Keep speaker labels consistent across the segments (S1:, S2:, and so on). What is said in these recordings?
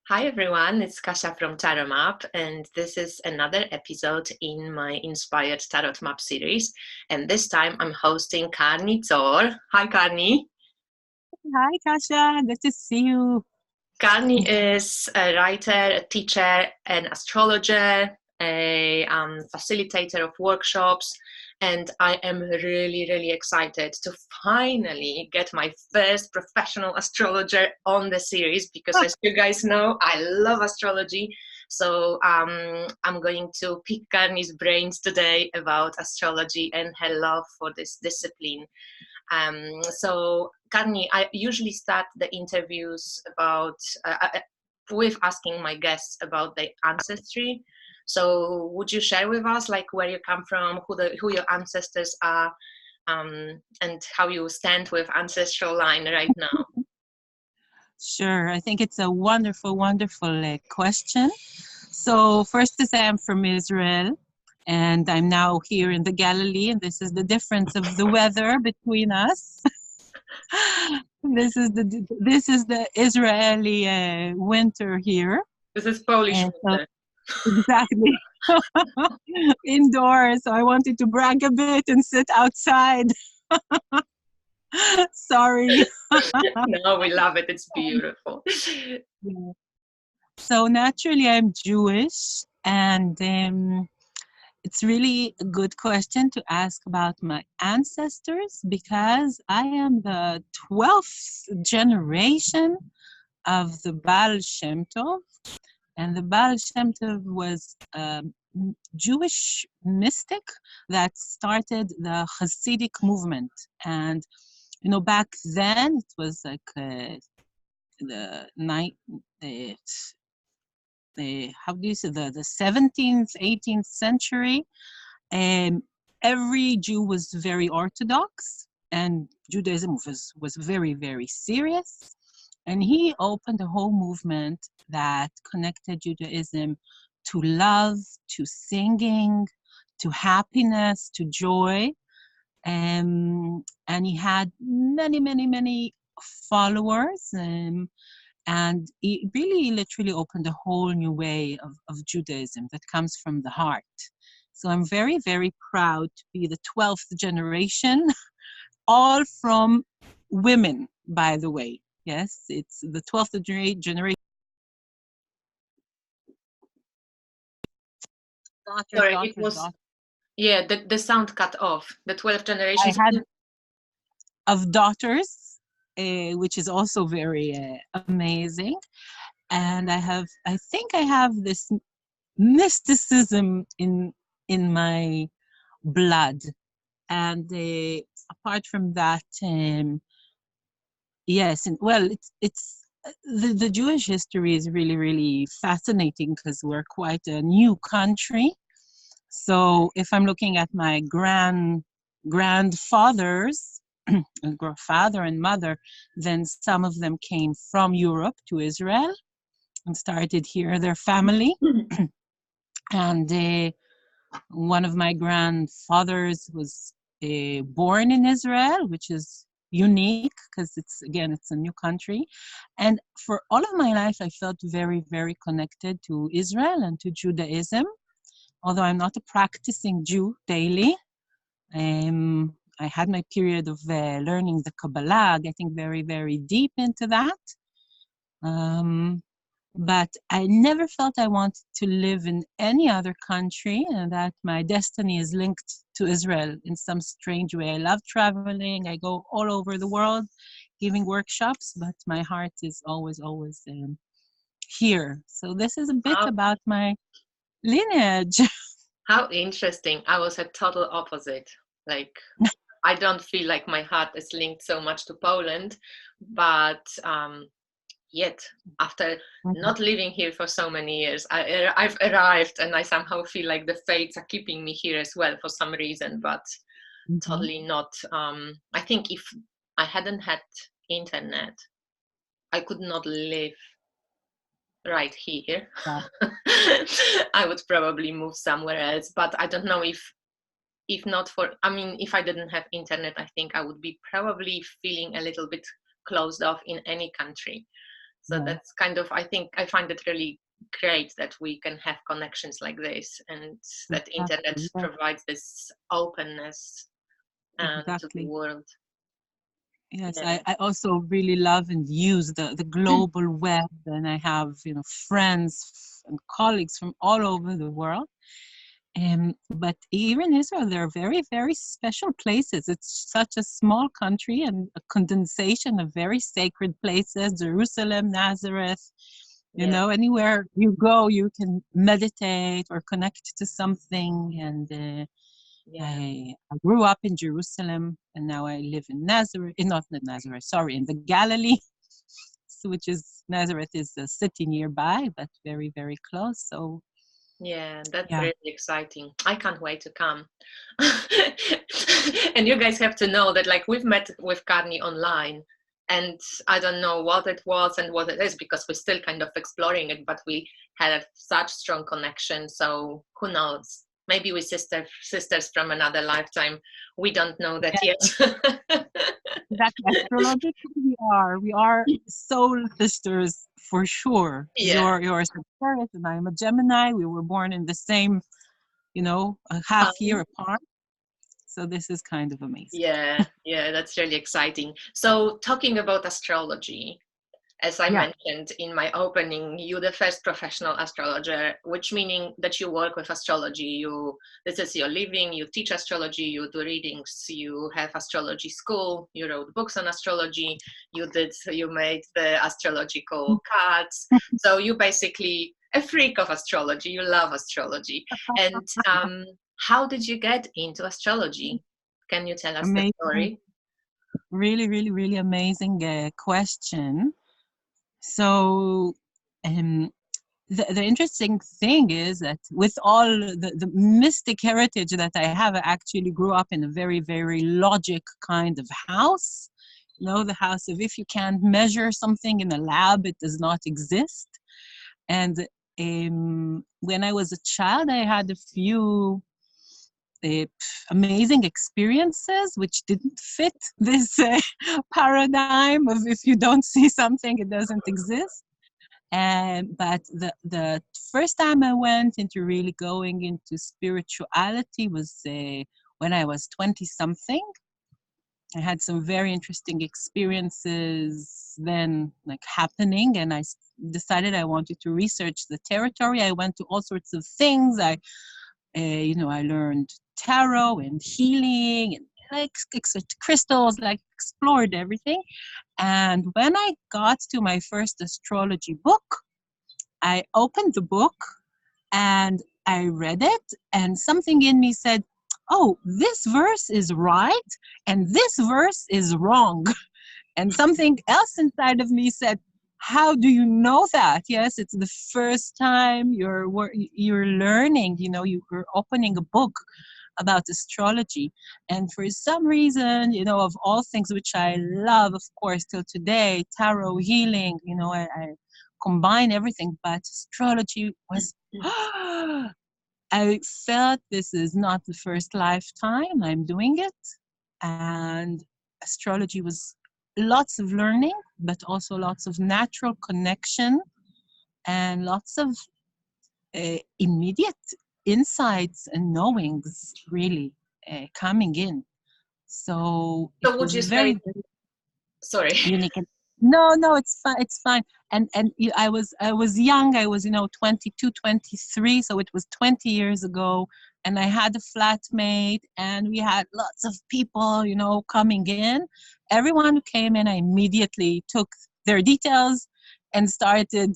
S1: Hi everyone, it's Kasia from Tarot Map, and this is another episode in my Inspired Tarot Map series. And this time I'm hosting Karni Zor. Hi Karni.
S2: Hi, Kasia. Good to see you.
S1: Karni is a writer, a teacher, an astrologer, a facilitator of workshops, and I am really excited to finally get my first professional astrologer on the series because, as you guys know, I love astrology. So I'm going to pick Karni's brains today about astrology and her love for this discipline. So, Karni, I usually start the interviews with asking my guests about their ancestry. So, would you share with us, like, where you come from, who your ancestors are, and how you stand with ancestral line right now?
S2: Sure. I think it's a wonderful question. So, first to say, I'm from Israel, and I'm now here in the Galilee, and this is the difference of the weather between us. This is the Israeli winter here,
S1: This is Polish
S2: and so
S1: winter.
S2: exactly indoors. So I wanted to brag a bit and sit outside. Sorry.
S1: No, we love it. It's beautiful.
S2: Yeah. So naturally, I'm Jewish, and it's really a good question to ask about my ancestors because I am the 12th generation of the Baal Shem Tov, and the Baal Shem Tov was a Jewish mystic that started the Hasidic movement. And back then it was like the night. How do you say, the 17th, 18th century, and every Jew was very orthodox, and Judaism was very serious. And he opened a whole movement that connected Judaism to love, to singing, to happiness, to joy. And he had many followers. And it really literally opened a whole new way of Judaism that comes from the heart. So I'm very proud to be the 12th generation, all from women, by the way. Yes, it's the 12th generation.
S1: Sorry, it was,
S2: Daughters.
S1: yeah, the sound cut off. The 12th
S2: I
S1: generations.
S2: had of daughters, which is also very amazing. And I think I have this mysticism in my blood. And apart from that, yes, and well, it's the Jewish history is really fascinating because we're quite a new country. So if I'm looking at my grandfathers, father and mother, then some of them came from Europe to Israel and started here their family. And one of my grandfathers was born in Israel, which is unique because it's a new country. And for all of my life, I felt very connected to Israel and to Judaism, although I'm not a practicing Jew daily. I had my period of learning the Kabbalah, getting very deep into that. But I never felt I wanted to live in any other country, and that my destiny is linked to Israel in some strange way. I love traveling. I go all over the world giving workshops, but my heart is always here. So this is a bit
S1: How,
S2: about my lineage.
S1: how interesting. I was a total opposite. Like, I don't feel like my heart is linked so much to Poland, but yet after not living here for so many years, I've arrived and I somehow feel like the fates are keeping me here as well for some reason, but totally not. I think if I hadn't had internet, I could not live right here.
S2: Yeah.
S1: I would probably move somewhere else, but I don't know if not for, I mean, if I didn't have internet, I think I would be probably feeling a little bit closed off in any country. So that's kind of, I think I find it really great that we can have connections like this, and that internet
S2: Exactly. Yeah,
S1: provides this openness to the
S2: exactly.
S1: world.
S2: Yes,
S1: Yeah.
S2: I also really love and use the global web, and I have, friends and colleagues from all over the world. But here in Israel, there are very, very special places. It's such a small country and a condensation of very sacred places, Jerusalem, Nazareth.
S1: Yeah.
S2: Anywhere you go, you can meditate or connect to something. And
S1: Yeah.
S2: I grew up in Jerusalem, and now I live in Nazareth, not in Nazareth, sorry, in the Galilee, which is Nazareth is a city nearby, but very, very close. So,
S1: Yeah, that's
S2: yeah.
S1: really exciting. I can't wait to come. And you guys have to know that, like, we've met with Karni online, and I don't know what it was and what it is, because we're still kind of exploring it, but we had such strong connection. So who knows? Maybe we're sisters from another lifetime. We don't know that yet.
S2: Exactly. Astrologically, we are soul sisters for sure. Because
S1: Yeah.
S2: you're a Sagittarius and I'm a Gemini. We were born in the same, a half year apart. So this is kind of amazing.
S1: Yeah, yeah, that's really exciting. So, talking about astrology, as I
S2: Yeah.
S1: mentioned in my opening, you're the first professional astrologer, which meaning that you work with astrology. This is your living. You teach astrology. You do readings. You have astrology school. You wrote books on astrology. You made the astrological cards. So you basically a freak of astrology. You love astrology. And how did you get into astrology? Can you tell us the
S2: Amazing.
S1: story?
S2: Really, really, really amazing question. So, um, the interesting thing is that with all the mystic heritage that I have, I actually grew up in a very, very logic kind of house. The house of if you can't measure something in a lab, it does not exist. And when I was a child, I had a few uh, amazing experiences which didn't fit this paradigm of if you don't see something, it doesn't exist. But the first time I went into really going into spirituality was when I was 20 something. I had some very interesting experiences then, like happening, and decided I wanted to research the territory. I went to all sorts of things. I learned tarot and healing and like crystals, like explored everything. And when I got to my first astrology book, I opened the book and I read it, and something in me said, oh, this verse is right and this verse is wrong. And something else inside of me said, how do you know that? Yes, it's the first time you're learning, you're opening a book about astrology. And for some reason, of all things which I love, of course, till today, tarot, healing, I combine everything, but astrology was, I felt this is not the first lifetime I'm doing it. And astrology was lots of learning, but also lots of natural connection and lots of immediate insights and knowings really coming in. So it
S1: So would
S2: was
S1: you
S2: very,
S1: say,
S2: very
S1: sorry,
S2: unique. No, it's fine. It's fine. And I was young. I was 22, 23. So it was 20 years ago. And I had a flatmate, and we had lots of people, coming in. Everyone who came in, I immediately took their details and started,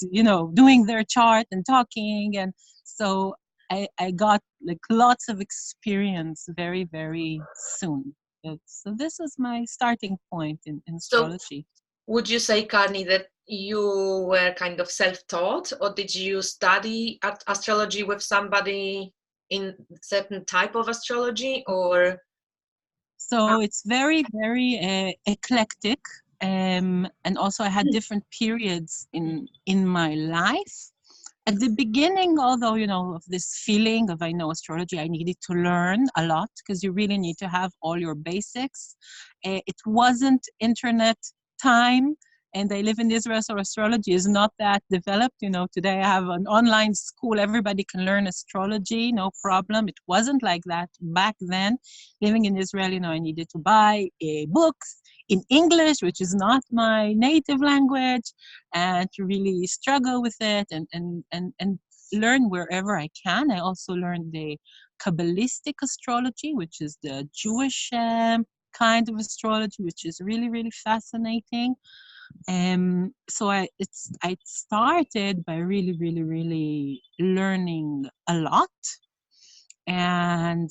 S2: doing their chart and talking. And so I got like lots of experience very, very soon. So this was my starting point in
S1: so
S2: astrology.
S1: would you say, Karni, that you were kind of self-taught, or did you study astrology with somebody in certain type of astrology, or
S2: So it's very, very eclectic. And also I had different periods in my life. At the beginning, although, of this feeling of I know astrology, I needed to learn a lot because you really need to have all your basics. It wasn't internet time. and I live in Israel, so astrology is not that developed. Today I have an online school. Everybody can learn astrology, no problem. It wasn't like that back then. Living in Israel, I needed to buy books in English, which is not my native language, and to really struggle with it and learn wherever I can. I also learned the Kabbalistic astrology, which is the Jewish kind of astrology, which is really, really fascinating. So I started by really, really, really learning a lot and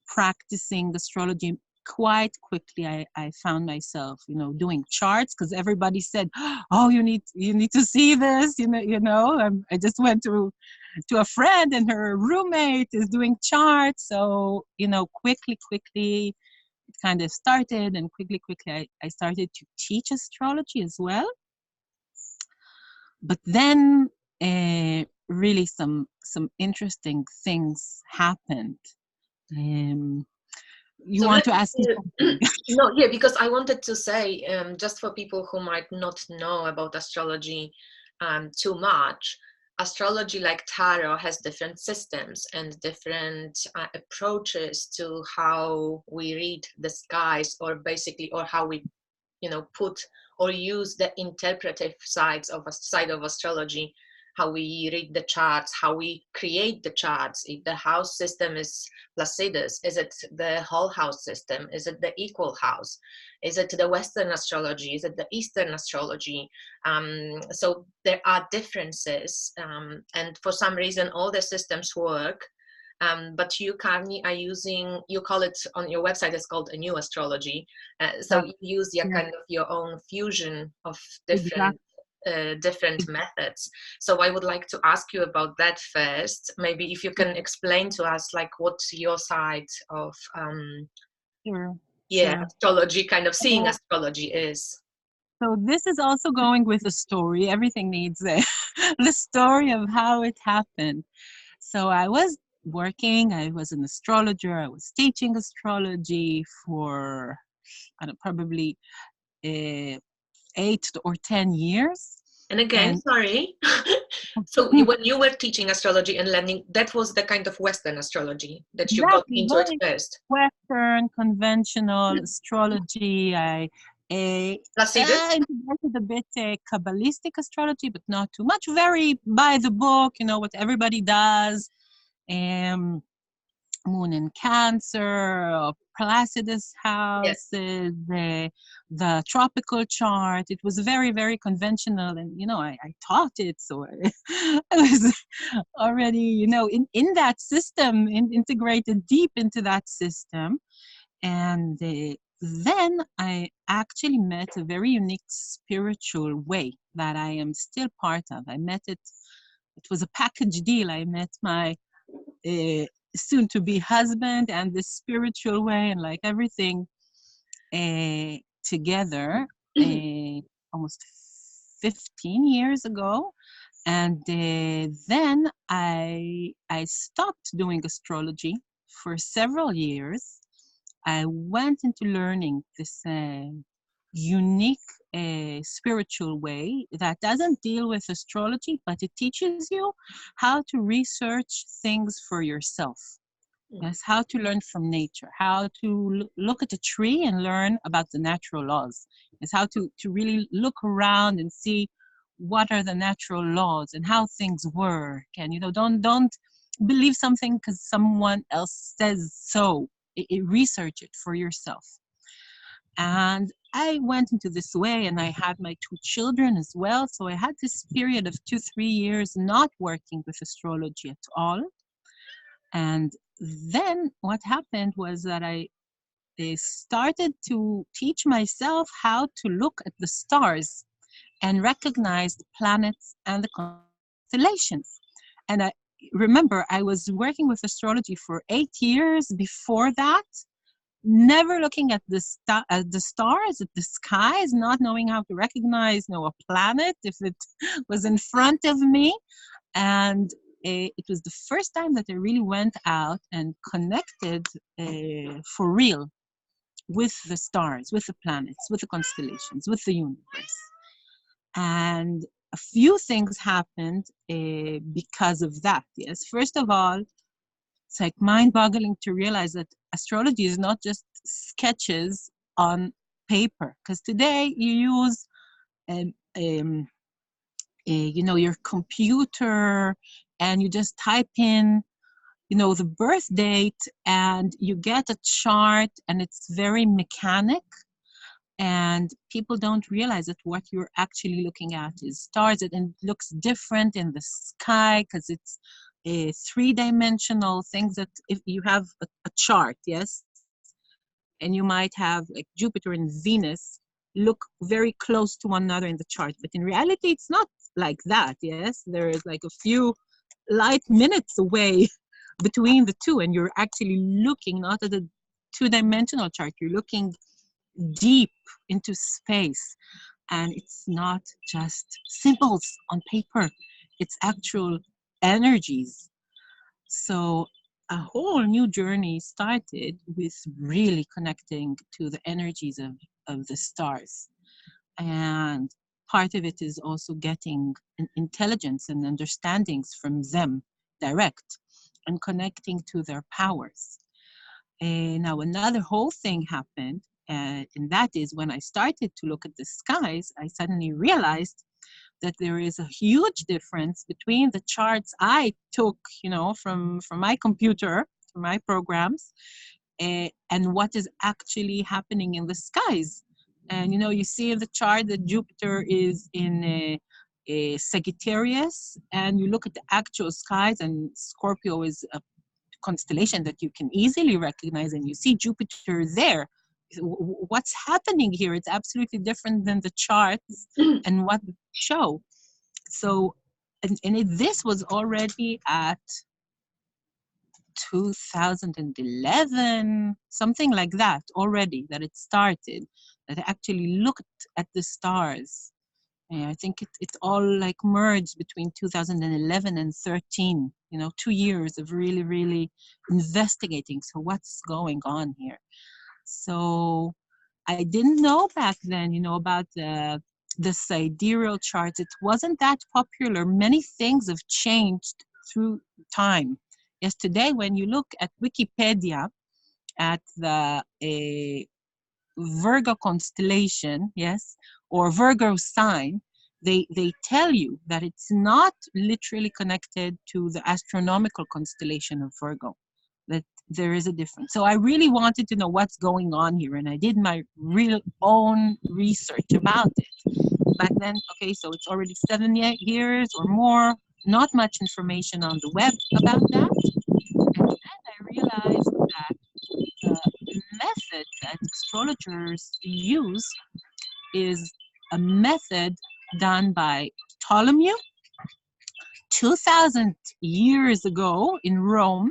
S2: practicing astrology quite quickly. I found myself, doing charts because everybody said, "Oh, you need to see this." I just went to a friend and her roommate is doing charts. So quickly it kind of started, and quickly I started to teach astrology as well. But then really some interesting things happened. You
S1: So
S2: want
S1: let
S2: to ask me something?
S1: no, yeah, because I wanted to say, just for people who might not know about astrology too much, astrology, like tarot, has different systems and different approaches to how we read the skies, or how we put or use the interpretive side of astrology, how we read the charts, how we create the charts. If the house system is Placidus, is it the whole house system? Is it the equal house? Is it the Western astrology? Is it the Eastern astrology? So there are differences, and for some reason all the systems work. But you, Karni, are using, you call it on your website, it's called a new astrology. So
S2: Yeah,
S1: you use your
S2: yeah,
S1: kind of your own fusion of different
S2: exactly.
S1: different methods. So I would like to ask you about that first. Maybe if you can explain to us, like, what your side of
S2: Sure,
S1: yeah,
S2: sure.
S1: astrology, kind of seeing
S2: So,
S1: astrology is.
S2: so this is also going with a story. Everything needs the story of how it happened. So I was working. I was an astrologer. I was teaching astrology for I don't know, probably 8 or 10 years.
S1: And again,
S2: And
S1: sorry. So when you were teaching astrology and learning, that was the kind of Western astrology that you got
S2: exactly,
S1: into at
S2: very
S1: first.
S2: Western conventional astrology. I
S1: Placidus?
S2: integrated a bit Kabbalistic astrology, but not too much. Very by the book, what everybody does. Um, Moon in Cancer, Placidus
S1: Yes.
S2: houses, the tropical chart. It was very, very conventional, and I taught it, so I was already in that system, integrated deep into that system. And then I actually met a very unique spiritual way that I am still part of. I met it. It was a package deal. I met my uh, soon to be husband and the spiritual way, and like everything together almost 15 years ago. And then I stopped doing astrology for several years. I went into learning this unique spiritual way that doesn't deal with astrology, but it teaches you how to research things for yourself. Yes, how to learn from nature, how to look at a tree and learn about the natural laws. Is how to really look around and see what are the natural laws and how things work. And don't believe something because someone else says so. Research it for yourself. And I went into this way, and I had my 2 children as well. So I had this period of 2, 3 years not working with astrology at all. And then what happened was that I started to teach myself how to look at the stars and recognize the planets and the constellations. And I remember I was working with astrology for 8 years before that, never looking at at the stars, at the skies, not knowing how to recognize a planet if it was in front of me. And it was the first time that I really went out and connected for real with the stars, with the planets, with the constellations, with the universe. And a few things happened because of that. Yes, first of all, it's like mind-boggling to realize that astrology is not just sketches on paper. Because today you use, um, um, your computer, and you just type in, the birth date, and you get a chart, and it's very mechanic. And people don't realize that what you're actually looking at is stars, and it looks different in the sky because it's a three-dimensional things. That if you have a chart, yes, and you might have like Jupiter and Venus look very close to one another in the chart, but in reality it's not like that. Yes, there is like a few light minutes away between the two, and you're actually looking not at a two-dimensional chart, you're looking deep into space. And it's not just symbols on paper, it's actual energies. So a whole new journey started with really connecting to the energies of the stars. And part of it is also getting an intelligence and understandings from them direct, and connecting to their powers. And now another whole thing happened, and that is when I started to look at the skies, I suddenly realized that there is a huge difference between the charts I took, from my computer, from my programs, and what is actually happening in the skies. And you see in the chart that Jupiter is in a Sagittarius, and you look at the actual skies, and Scorpio is a constellation that you can easily recognize, and you see Jupiter there. What's happening here? It's absolutely different than the charts and what they show. So, this was already at 2011, something like that already, that it started, that I actually looked at the stars. And I think it all like merged between 2011 and 13, 2 years of really, really investigating. So what's going on here? So I didn't know back then, about the sidereal charts. It wasn't that popular. Many things have changed through time. Yes, today when you look at Wikipedia at the Virgo constellation, yes, or Virgo sign, they tell you that it's not literally connected to the astronomical constellation of Virgo, that there is a difference. So I really wanted to know what's going on here, and I did my real own research about it. Back then, okay, so it's already 7 years or more, not much information on the web about that. And then I realized that the method that astrologers use is a method done by Ptolemy 2000 years ago in Rome,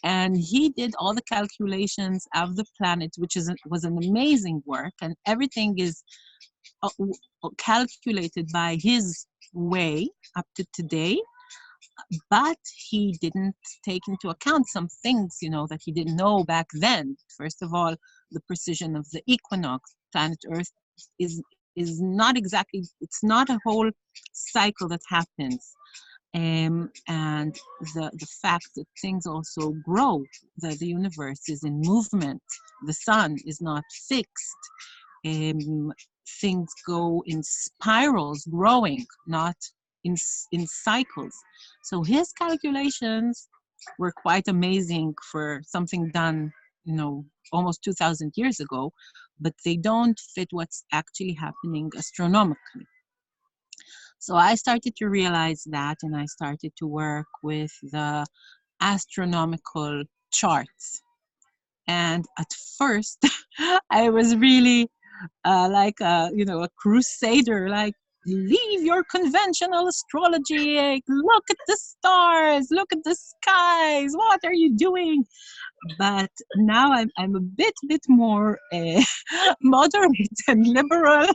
S2: and he did all the calculations of the planets, which was an amazing work, and everything is calculated by his way up to today. But he didn't take into account some things, that he didn't know back then. First of all, the precision of the equinox. Planet Earth is not exactly, it's not a whole cycle that happens. And the fact that things also grow, the universe is in movement, the sun is not fixed. Things go in spirals, growing, not in cycles. So his calculations were quite amazing for something done, almost 2000 years ago, but they don't fit what's actually happening astronomically. So I started to realize that, and I started to work with the astronomical charts. And at first, I was really like a crusader, like, leave your conventional astrology, look at the stars, look at the skies, what are you doing? But now I'm a bit more moderate and liberal,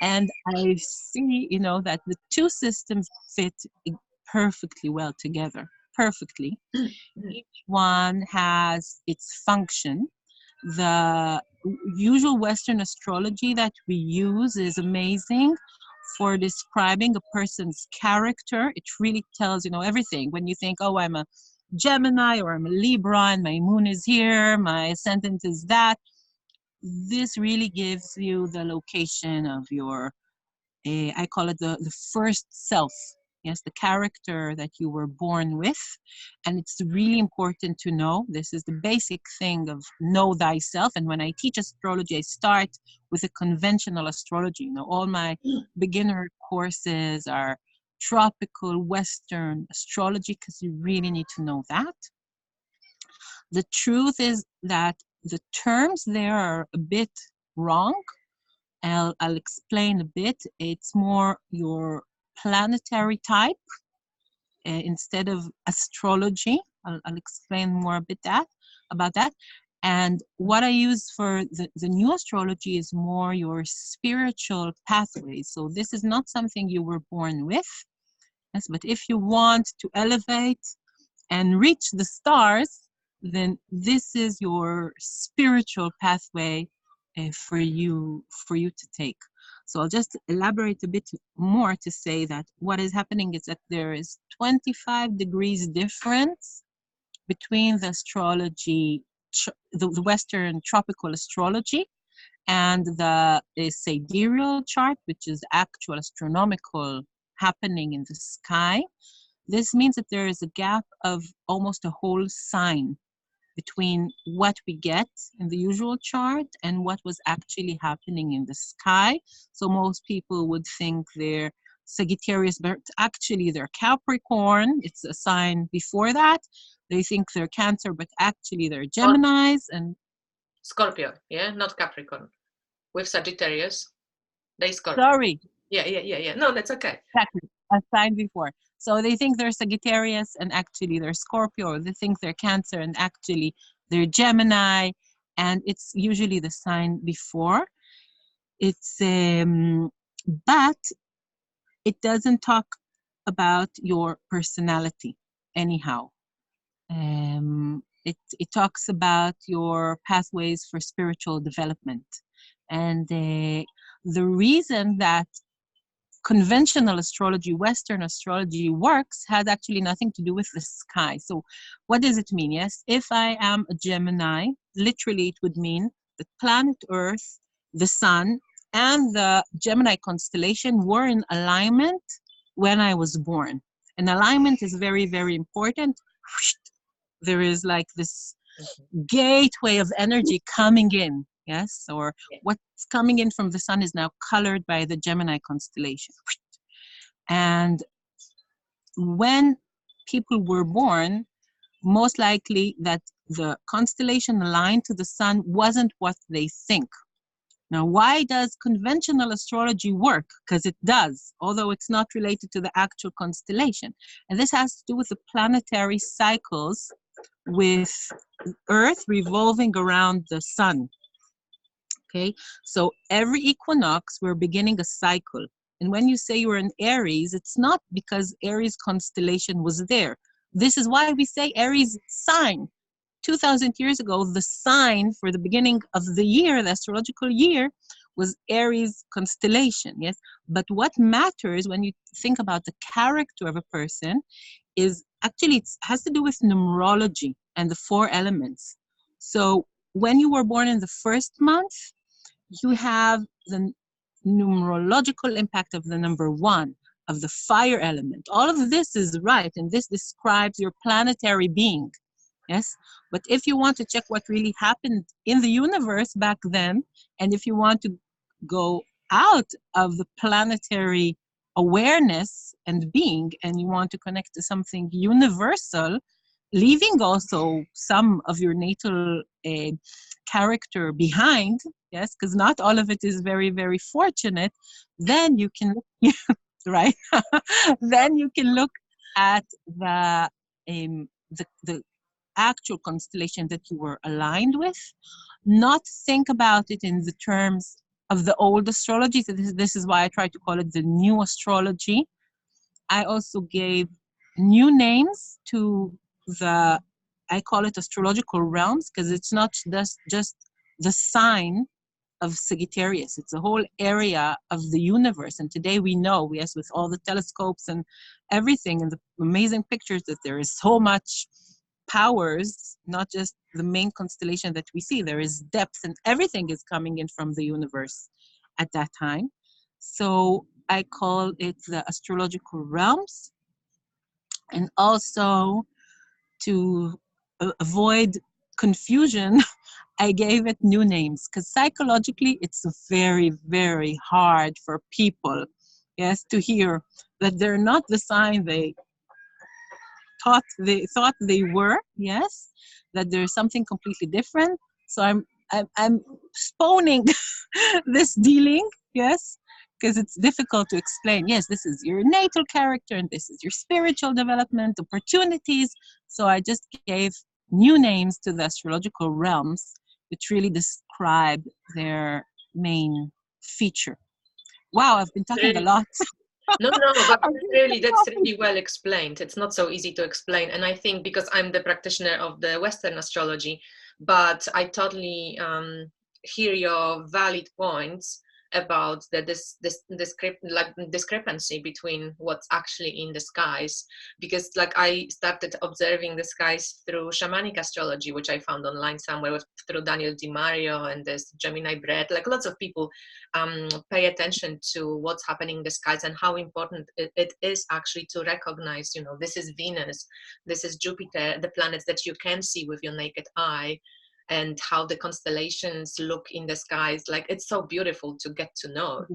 S2: and I see, that the two systems fit perfectly well together, perfectly. Each one has its function. The usual Western astrology that we use is amazing for describing a person's character. It really tells, you know, everything. When you think, oh, I'm a Gemini or I'm a Libra and my moon is here, my ascendant is that, this really gives you the location of your, I call it the first self. Yes, the character that you were born with. And it's really important to know. This is the basic thing of know thyself. And when I teach astrology, I start with a conventional astrology. You know, all my beginner courses are tropical Western astrology because you really need to know that. The truth is that the terms there are a bit wrong. I'll explain a bit. It's more your planetary type instead of astrology. I'll explain more a bit about that. And what I use for the new astrology is more your spiritual pathways. So this is not something you were born with. Yes, but if you want to elevate and reach the stars, then this is your spiritual pathway for you to take. So I'll just elaborate a bit more to say that what is happening is that there is 25 degrees difference between the astrology, the Western tropical astrology, and the sidereal chart, which is actual astronomical happening in the sky. This means that there is a gap of almost a whole sign between what we get in the usual chart and what was actually happening in the sky. So most people would think they're Sagittarius, but actually they're Capricorn. It's a sign before that. They think they're Cancer, but actually they're Geminis and
S1: Scorpio, yeah, not Capricorn. With Sagittarius, they Scorpio.
S2: Sorry.
S1: Yeah. No, that's okay.
S2: Exactly, a sign before. So they think they're Sagittarius and actually they're Scorpio, or they think they're Cancer and actually they're Gemini, and it's usually the sign before. It's but it doesn't talk about your personality anyhow. It talks about your pathways for spiritual development, and the reason that conventional astrology, Western astrology works has actually nothing to do with the sky. So what does it mean? Yes, if I am a Gemini, literally it would mean the planet Earth, the sun, and the Gemini constellation were in alignment when I was born. And alignment is very, very important. There is like this gateway of energy coming in. Yes, or what's coming in from the sun is now colored by the Gemini constellation. And when people were born, most likely that the constellation aligned to the sun wasn't what they think. Now, why does conventional astrology work? Because it does, although it's not related to the actual constellation. And this has to do with the planetary cycles with Earth revolving around the sun. Okay, so every equinox, we're beginning a cycle. And when you say you're in Aries, it's not because Aries constellation was there. This is why we say Aries sign. 2,000 years ago, the sign for the beginning of the year, the astrological year, was Aries constellation, yes? But what matters when you think about the character of a person is actually it has to do with numerology and the 4 elements. So when you were born in the first month, you have the numerological impact of the number 1, of the fire element. All of this is right, and this describes your planetary being. Yes, but if you want to check what really happened in the universe back then, and if you want to go out of the planetary awareness and being, and you want to connect to something universal, leaving also some of your natal character behind, yes, because not all of it is very, very fortunate, then you can, right? Then you can look at the actual constellation that you were aligned with, not think about it in the terms of the old astrology. So this is why I try to call it the new astrology. I also gave new names to the, I call it astrological realms, because it's not just the sign of Sagittarius. It's a whole area of the universe. And today we know, yes, with all the telescopes and everything and the amazing pictures, that there is so much powers, not just the main constellation that we see. There is depth, and everything is coming in from the universe at that time. So I call it the astrological realms. And also, to avoid confusion, I gave it new names, because psychologically it's very, very hard for people, yes, to hear that they're not the sign they thought they were, yes, that there's something completely different. So I'm postponing this dealing, yes, because it's difficult to explain. Yes, this is your natal character and this is your spiritual development opportunities. So I just gave new names to the astrological realms, which really describe their main feature. Wow, I've been talking a
S1: Really,
S2: lot.
S1: no, no, but
S2: I'm
S1: really, that's
S2: really
S1: really well explained. It's not so easy to explain. And I think because I'm the practitioner of the Western astrology, but I totally hear your valid points about like discrepancy between what's actually in the skies. Because like I started observing the skies through shamanic astrology, which I found online somewhere through Daniel Di Mario and this Gemini Bread. Like lots of people pay attention to what's happening in the skies and how important it is actually to recognize, you know, this is Venus, this is Jupiter, the planets that you can see with your naked eye, and how the constellations look in the skies. Like it's so beautiful to get to know.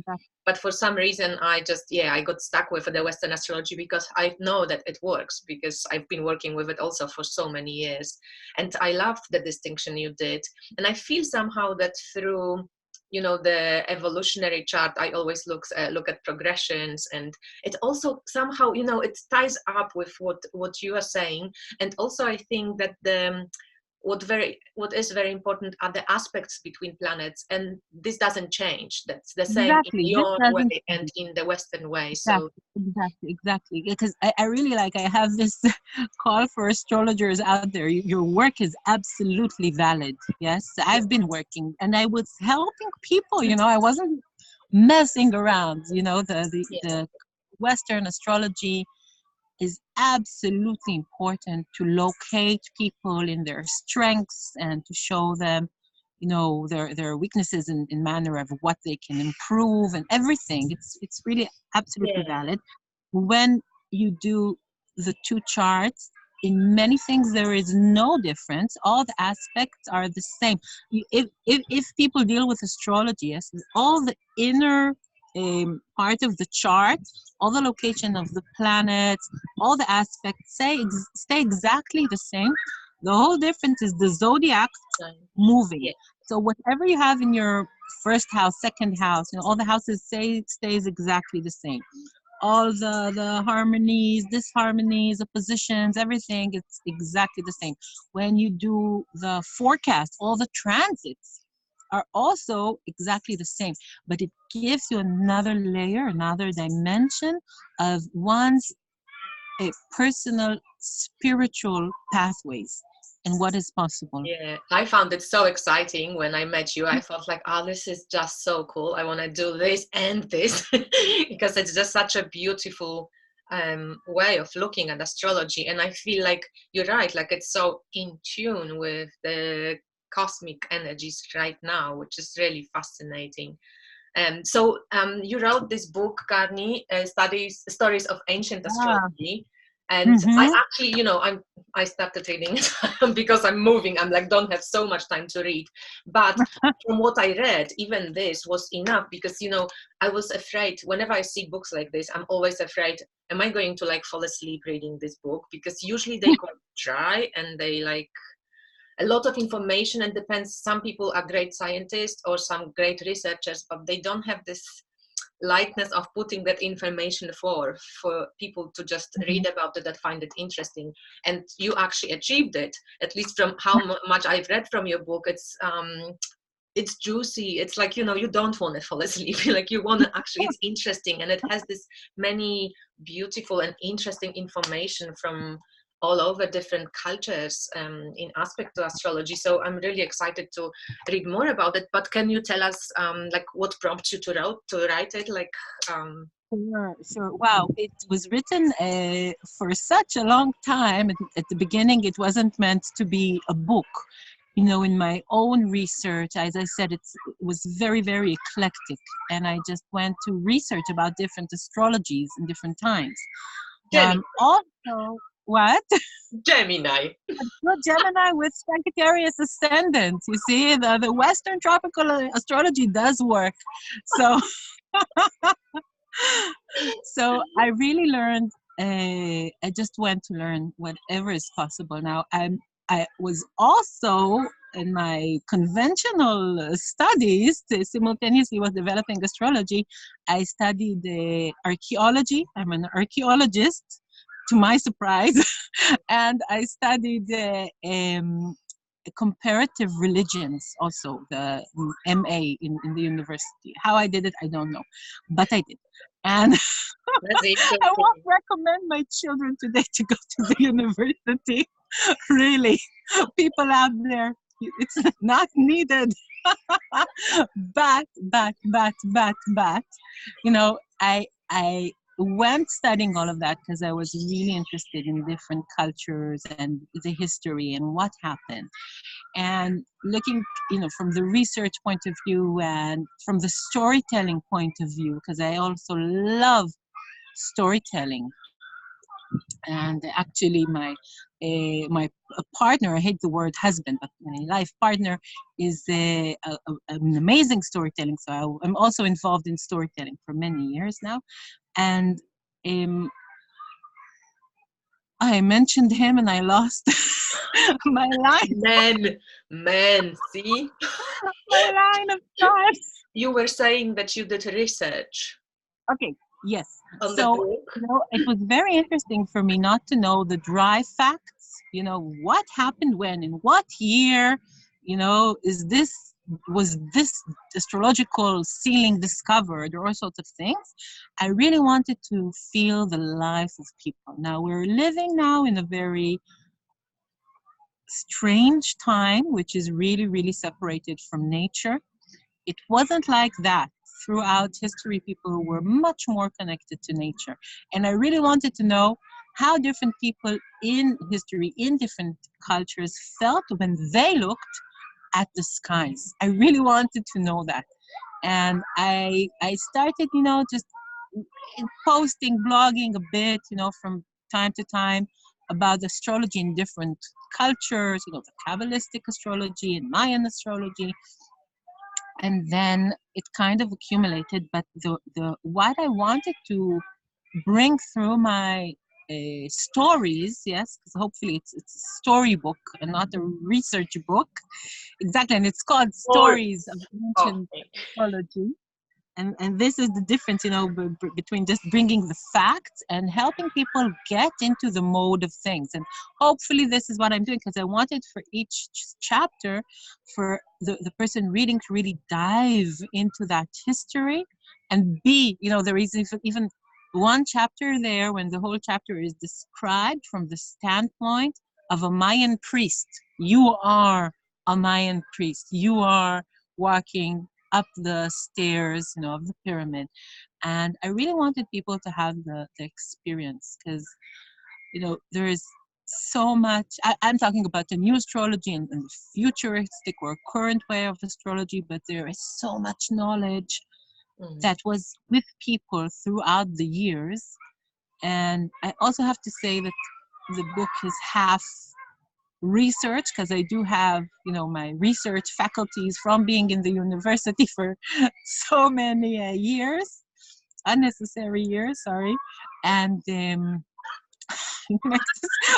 S1: But for some reason I got stuck with the Western astrology because I know that it works, because I've been working with it also for so many years, and I loved the distinction you did. And I feel somehow that through, you know, the evolutionary chart, I always look at progressions, and it also somehow, you know, it ties up with what you are saying. And also I think that the what is very important are the aspects between planets, and this doesn't change. That's the same in
S2: exactly. This
S1: your way
S2: doesn't
S1: and in the Western way. So
S2: exactly. Because I really like, I have this call for astrologers out there. Your work is absolutely valid. Yes, I've been working and I was helping people. You know, I wasn't messing around. You know,
S1: yeah,
S2: the Western astrology is absolutely important to locate people in their strengths and to show them, you know, their weaknesses in manner of what they can improve and everything. It's really absolutely
S1: yeah,
S2: valid. When you do the two charts, in many things there is no difference. All the aspects are the same. If people deal with astrology, yes, all the inner part of the chart, all the location of the planets, all the aspects stay exactly the same. The whole difference is the zodiac moving.
S1: yeah,
S2: So whatever you have in your first house, second house, you know, all the houses stays exactly the same. All the harmonies, disharmonies, oppositions, everything, it's exactly the same. When you do the forecast, all the transits are also exactly the same, but it gives you another layer, another dimension of one's personal spiritual pathways and what is possible.
S1: yeah. I found it so exciting when I met you. I felt like, oh, this is just so cool. I want to do this and this because it's just such a beautiful way of looking at astrology. And I feel like you're right, like it's so in tune with the cosmic energies right now, which is really fascinating. You wrote this book, Karni, stories of ancient
S2: Ah,
S1: astrology, and I
S2: mm-hmm.
S1: actually, you know, I started reading it because I'm moving. I'm like, don't have so much time to read, but from what I read, even this was enough because, you know, I was afraid. Whenever I see books like this, I'm always afraid, am I going to like fall asleep reading this book? Because usually they quite dry and they like a lot of information, and depends, some people are great scientists or some great researchers, but they don't have this lightness of putting that information for people to just read about it, that find it interesting. And you actually achieved it, at least from how much I've read from your book. It's juicy. It's like, you know, you don't want to fall asleep. Like you want to actually, it's interesting, and it has this many beautiful and interesting information from all over different cultures in aspect to astrology. So I'm really excited to read more about it. But can you tell us like what prompted you to write it? Like
S2: Sure, sure. Wow, it was written for such a long time. At the beginning, it wasn't meant to be a book. You know, in my own research, as I said, it was very, very eclectic. And I just went to research about different astrologies in different times. Now,
S1: Gemini.
S2: I'm also, what?
S1: Gemini.
S2: Good Gemini with Sagittarius ascendant. You see, the Western tropical astrology does work. So, so I really learned. I just went to learn whatever is possible. Now, I was also in my conventional studies simultaneously was developing astrology. I studied archaeology. I'm an archaeologist, to my surprise, and I studied comparative religions also, the MA in the university. How I did it, I don't know, but I did. And
S1: That's
S2: I won't
S1: interesting.
S2: recommend my children today to go to the university. Really, people out there, it's not needed. But, you know, I went studying all of that because I was really interested in different cultures and the history and what happened. And looking, you know, from the research point of view and from the storytelling point of view, because I also love storytelling. And actually my partner, I hate the word husband, but my life partner is an amazing storytelling. So I'm also involved in storytelling for many years now. And I mentioned him and I lost my
S1: Men, see?
S2: line of thought.
S1: You were saying that you did research
S2: Okay, yes.
S1: on the
S2: So,
S1: book.
S2: you know, it was very interesting for me not to know the dry facts, you know, what happened when, in what year, you know, was this astrological ceiling discovered, or all sorts of things. I really wanted to feel the life of people. Now, we're living now in a very strange time, which is really, really separated from nature. It wasn't like that. Throughout history, people were much more connected to nature. And I really wanted to know how different people in history, in different cultures, felt when they looked at the skies. I really wanted to know that. And I started, you know, just posting, blogging a bit, you know, from time to time about astrology in different cultures, you know, the Kabbalistic astrology and Mayan astrology. And then it kind of accumulated, but the what I wanted to bring through my stories, yes, because hopefully it's a storybook and not a research book, exactly, and it's called
S1: Or
S2: Stories of Ancient
S1: okay.
S2: Astrology. And this is the difference, you know, between just bringing the facts and helping people get into the mode of things. And hopefully this is what I'm doing, because I wanted for each chapter for the person reading to really dive into that history and be, you know, there is even one chapter there when the whole chapter is described from the standpoint of a Mayan priest. You are a Mayan priest. You are walking up the stairs, you know, of the pyramid. And I really wanted people to have the experience, because, you know, there is so much. I'm talking about the new astrology and the futuristic or current way of astrology, but there is so much knowledge that was with people throughout the years. And I also have to say that the book is half research, because I do have, you know, my research faculties from being in the university for so many years, unnecessary years, sorry. And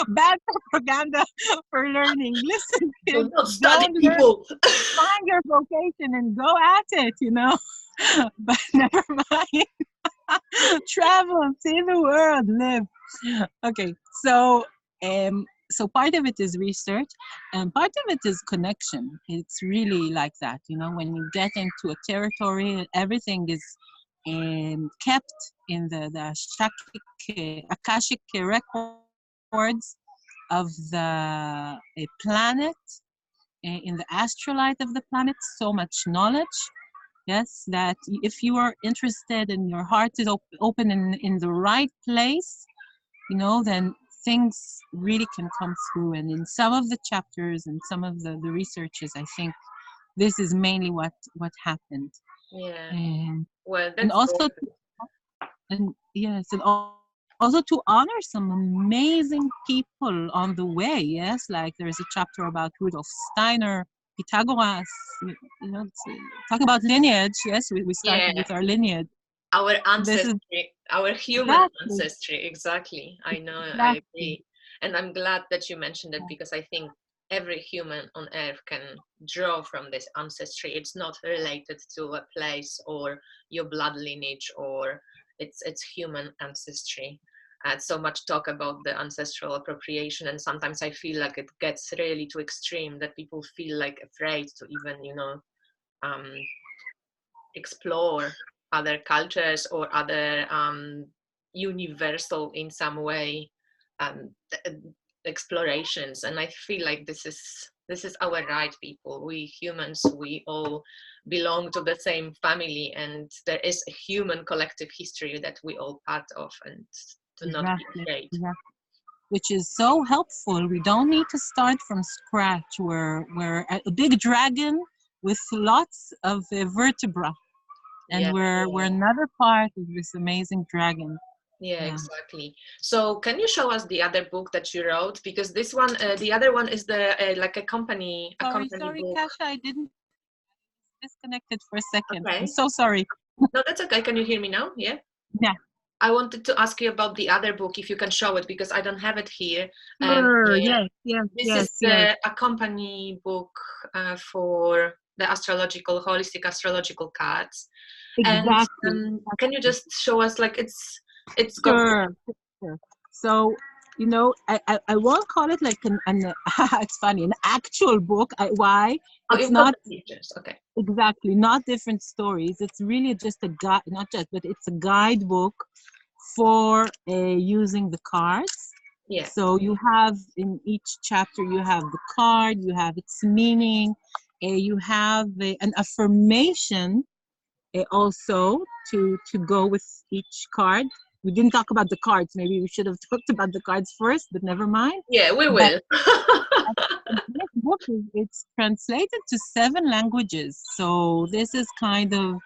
S2: bad propaganda for learning. Listen,
S1: Do
S2: kids,
S1: not study
S2: don't learn,
S1: people.
S2: find your vocation and go at it, you know. But never mind. Travel, see the world, live. Okay, so part of it is research, and part of it is connection. It's really like that, you know, when you get into a territory, everything is kept in the Akashic records, of the planet, in the astrolight of the planet, so much knowledge. Yes, that if you are interested and your heart is open in the right place, you know, then things really can come through. And in some of the chapters and some of the researches, I think this is mainly what happened.
S1: Yeah. Well,
S2: And
S1: that's
S2: also,
S1: good.
S2: and yes, and also to honor some amazing people on the way. Yes, like there's a chapter about Rudolf Steiner, Pythagoras. You know, talk about lineage. Yes, we
S1: Yeah.
S2: started with our lineage.
S1: Our
S2: This is
S1: ancestry, our human
S2: exactly,
S1: ancestry. Exactly. I know, I
S2: exactly.
S1: agree. And I'm glad that you mentioned it, because I think every human on earth can draw from this ancestry. It's not related to a place or your blood lineage, or it's human ancestry. So much talk about the ancestral appropriation, and sometimes I feel like it gets really too extreme, that people feel like afraid to even, um, explore other cultures or other, universal in some way, um, explorations. And I feel like this is our right, people. We humans, we all belong to the same family, and there is a human collective history that we all part of, and to not be
S2: Exactly.
S1: afraid.
S2: Exactly. Which is so helpful. We don't need to start from scratch. We're a big dragon with lots of vertebra, and
S1: Yeah,
S2: we're another part of this amazing dragon.
S1: yeah,
S2: Yeah.
S1: exactly. So can you show us the other book that you wrote? Because this one, the other one is the, like a company
S2: Sorry,
S1: book.
S2: Kasha, I didn't disconnected for a second. I'm
S1: Okay.
S2: so sorry.
S1: No, that's okay. Can you hear me now? Yeah.
S2: Yeah.
S1: I wanted to ask you about the other book, if you can show it, because I don't have it here.
S2: Sure.
S1: Yeah,
S2: Yes. Yes.
S1: this is
S2: Yes. Yes.
S1: a company book, for the holistic astrological cards. And
S2: Exactly.
S1: can you just show us, like, it's got.
S2: Sure. Sure. So, you know, I won't call it like an it's funny, an actual book. Why?
S1: Oh,
S2: It's
S1: you've got
S2: not
S1: the pictures. Okay.
S2: exactly, not different stories. It's really just a guide, not just, but it's a guidebook for using the cards.
S1: Yeah.
S2: So you have in each chapter, you have the card, you have its meaning, you have an affirmation also to go with each card. We didn't talk about the cards. Maybe we should have talked about the cards first, but never mind.
S1: Yeah, we
S2: But
S1: will.
S2: this book it's translated to 7 languages, so this is kind of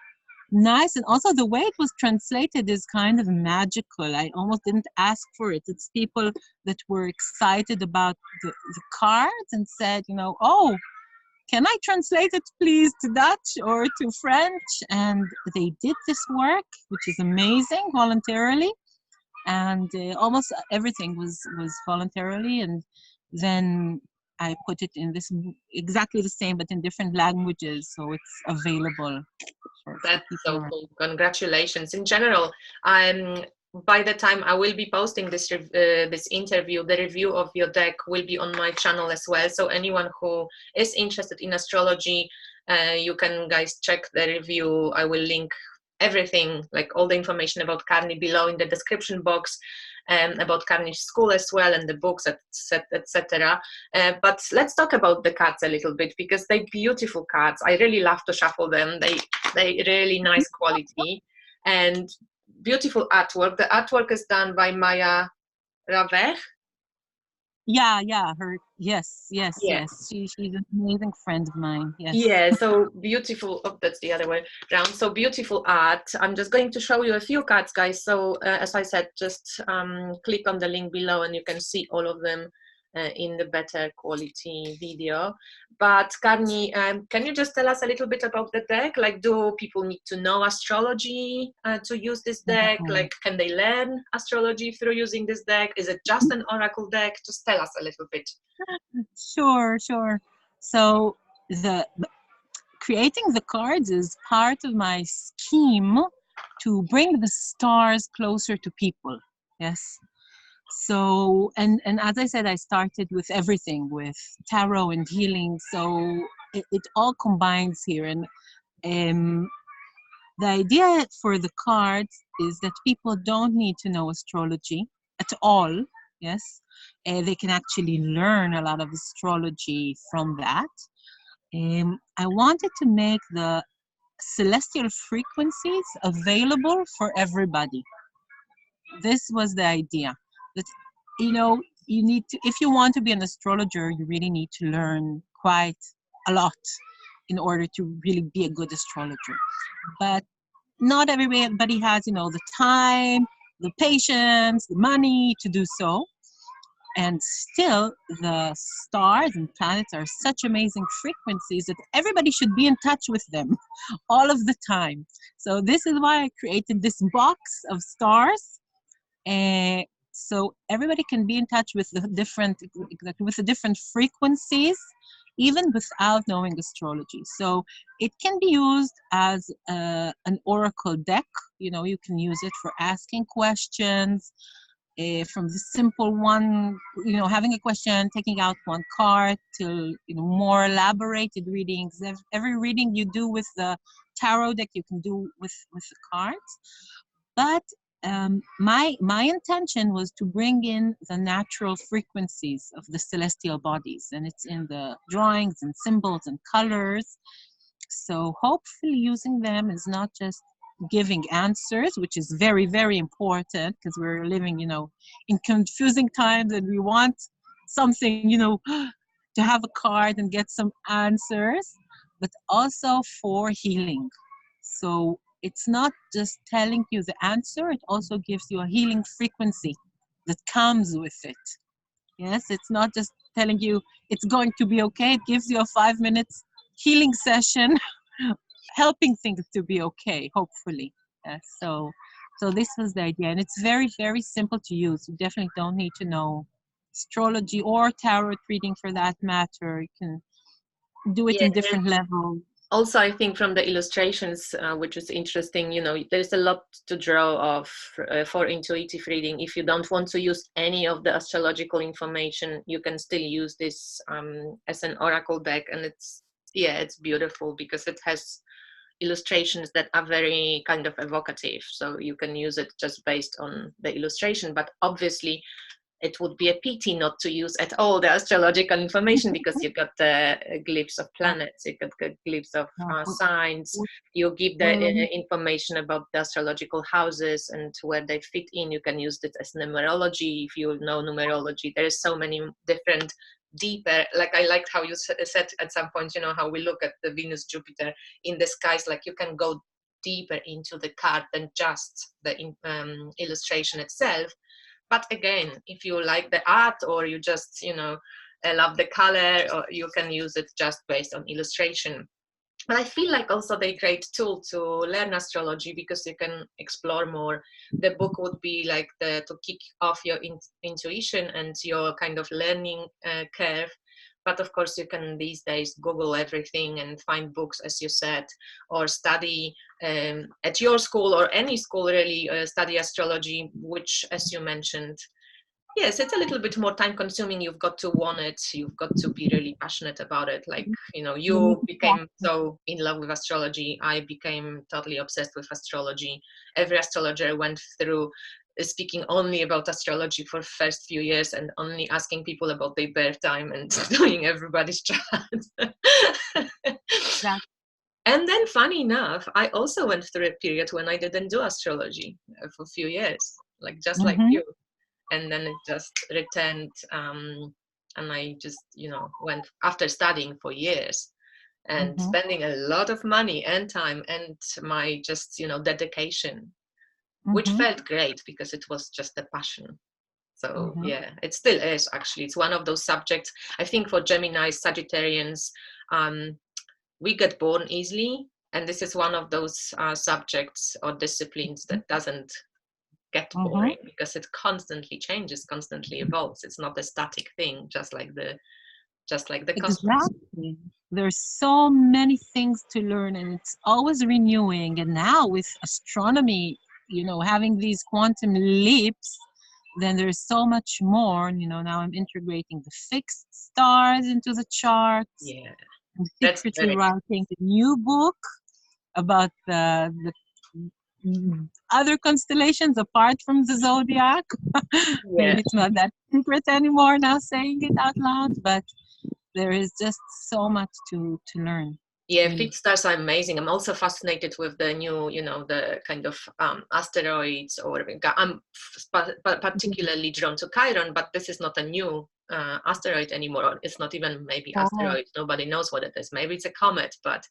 S2: nice. And also the way it was translated is kind of magical. I almost didn't ask for it. It's people that were excited about the cards and said, you know, oh, can I translate it please to Dutch or to French? And they did this work, which is amazing, voluntarily. And almost everything was voluntarily. And then I put it in this exactly the same, but in different languages. So it's available for
S1: That's
S2: people
S1: so
S2: around.
S1: cool. Congratulations. In general, by the time I will be posting this interview, the review of your deck will be on my channel as well. So anyone who is interested in astrology, you can guys check the review. I will link everything, like all the information about Karni, below in the description box, about Karni's school as well, and the books, etc. But let's talk about the cards a little bit, because they're beautiful cards. I really love to shuffle them. They really nice quality and beautiful artwork. The artwork is done by Maya Raver.
S2: Yeah, her. Yes, yes,
S1: Yeah.
S2: yes. She's an amazing friend of mine. Yes.
S1: Yeah, so beautiful. Oh, that's the other way around. So beautiful art. I'm just going to show you a few cards, guys. So as I said, just click on the link below and you can see all of them in the better quality video. But Karni, can you just tell us a little bit about the deck? Like, do people need to know astrology to use this deck? Like, can they learn astrology through using this deck? Is it just an oracle deck? Just tell us a little bit.
S2: Sure, sure. So the creating the cards is part of my scheme to bring the stars closer to people. Yes. So and as I said, I started with everything, with tarot and healing. So it all combines here. And the idea for the cards is that people don't need to know astrology at all. Yes, they can actually learn a lot of astrology from that. I wanted to make the celestial frequencies available for everybody. This was the idea. That, you know, you need to, if you want to be an astrologer, you really need to learn quite a lot in order to really be a good astrologer. But not everybody has, you know, the time, the patience, the money to do so. And still, the stars and planets are such amazing frequencies that everybody should be in touch with them all of the time. So this is why I created this box of stars, uh, so everybody can be in touch with the different frequencies, even without knowing astrology. So it can be used as an oracle deck. You know, you can use it for asking questions, from the simple one, you know, having a question, taking out one card, till, you know, more elaborated readings. Every reading you do with the tarot deck, you can do with the cards. But my intention was to bring in the natural frequencies of the celestial bodies, and it's in the drawings and symbols and colors. So hopefully using them is not just giving answers, which is very, very important, because we're living, you know, in confusing times, and we want something, you know, to have a card and get some answers, but also for healing. So it's not just telling you the answer, it also gives you a healing frequency that comes with it. Yes, it's not just telling you it's going to be okay. It gives you a 5 minutes healing session, helping things to be okay, hopefully. So this was the idea, and it's very, very simple to use. You definitely don't need to know astrology or tarot reading for that matter. You can do it
S1: Yeah,
S2: in different levels.
S1: also I think from the illustrations, which is interesting, you know, there's a lot to draw of for intuitive reading. If you don't want to use any of the astrological information, you can still use this as an oracle deck, and it's beautiful because it has illustrations that are very kind of evocative, so you can use it just based on the illustration. But obviously it would be a pity not to use at all the astrological information, because you got the glyphs of planets, you got the glyphs of signs, you give the information about the astrological houses and where they fit in. You can use it as numerology if you know numerology. There is so many different deeper, like I liked how you said at some point, you know, how we look at the Venus Jupiter in the skies, like you can go deeper into the card than just the illustration itself. But again, if you like the art, or you just, you know, love the color, or you can use it just based on illustration. But I feel like also they're a great tool to learn astrology, because you can explore more. The book would be like to kick off your intuition and your kind of learning curve. But of course, you can these days Google everything and find books, as you said, or study at your school or any school really, study astrology, which, as you mentioned, yes, it's a little bit more time consuming. You've got to want it. You've got to be really passionate about it. Like, you know,
S2: You need
S1: you
S2: to
S1: became so in love with astrology. I became totally obsessed with astrology. Every astrologer I went through speaking only about astrology for first few years, and only asking people about their birth time and doing everybody's chart.
S2: exactly.
S1: And then, funny enough, I also went through a period when I didn't do astrology for a few years, like just like
S2: Mm-hmm.
S1: you. And then it just returned, and I just, you know, went after studying for years and
S2: Mm-hmm.
S1: spending a lot of money and time and my just, you know, dedication, which
S2: Mm-hmm.
S1: felt great because it was just a passion. So
S2: Mm-hmm.
S1: yeah, it still is. Actually, it's one of those subjects, I think, for Gemini, Sagittarians, um, we get born easily, and this is one of those subjects or disciplines that doesn't get
S2: Mm-hmm.
S1: boring, because it constantly changes, constantly evolves. It's not a static thing, just like the cosmos.
S2: Exactly. There's so many things to learn, and it's always renewing. And now with astronomy, you know, having these quantum leaps, then there's so much more. You know, now I'm integrating the fixed stars into the charts.
S1: Yeah,
S2: I'm
S1: that's
S2: secretly
S1: very
S2: writing a new book about the other constellations apart from the zodiac.
S1: yeah.
S2: Maybe it's not that secret anymore now saying it out loud, but there is just so much to learn.
S1: Yeah,
S2: Really.
S1: fixed stars are amazing. I'm also fascinated with the new, the kind of asteroids, or I'm particularly drawn to Chiron, but this is not a new asteroid anymore. It's not even maybe
S2: Oh,
S1: asteroid. Nobody knows what it is. Maybe it's a comet, but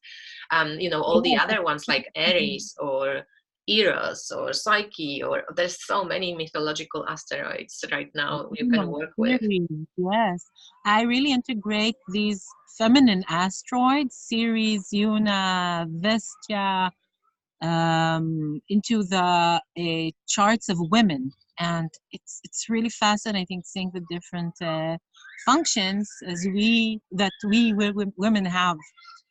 S1: all the
S2: yes.
S1: other ones like Aries or Eros or Psyche, or there's so many mythological asteroids right now you can
S2: Oh,
S1: work with.
S2: Ceres, yes. I really integrate these feminine asteroids, Ceres, Una, Vestia, into the charts of women, and it's really fascinating seeing the different functions that we women have,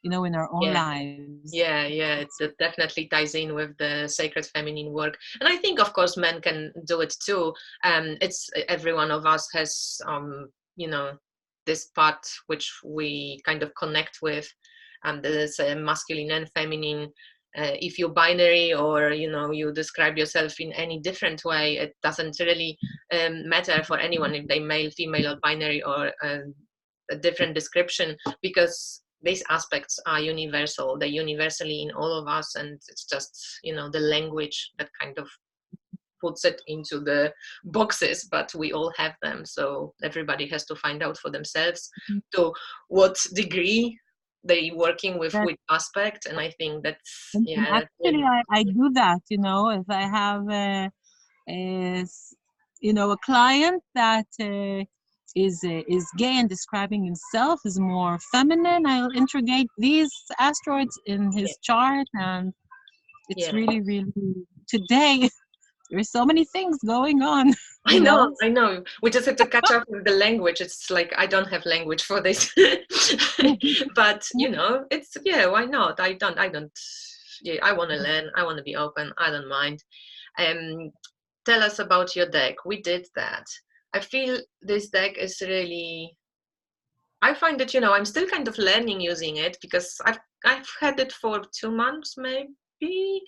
S2: in our own
S1: Yeah.
S2: lives.
S1: Yeah, it definitely ties in with the sacred feminine work, and I think, of course, men can do it too. It's every one of us has, this part which we kind of connect with, and there's a masculine and feminine. If you're binary, or you describe yourself in any different way, it doesn't really matter for anyone if they male, female, or binary, or a different description, because these aspects are universal. They're universally in all of us, and it's just the language that kind of puts it into the boxes, but we all have them, so everybody has to find out for themselves to what degree they working with
S2: That
S1: which aspect. And I think that's,
S2: and
S1: yeah, that's
S2: actually,
S1: really,
S2: I do that. If I have is a client that is gay and describing himself as more feminine, I'll integrate these asteroids in
S1: yeah,
S2: his chart, and it's
S1: yeah.
S2: really, really, today there's so many things going on.
S1: I know, I know. We just have to catch up with the language. It's like I don't have language for this, but it's, yeah. Why not? I don't. Yeah, I want to learn. I want to be open. I don't mind. Um, Tell us about your deck. We did that. I feel this deck is really. I find that I'm still kind of learning using it, because I've had it for 2 months maybe,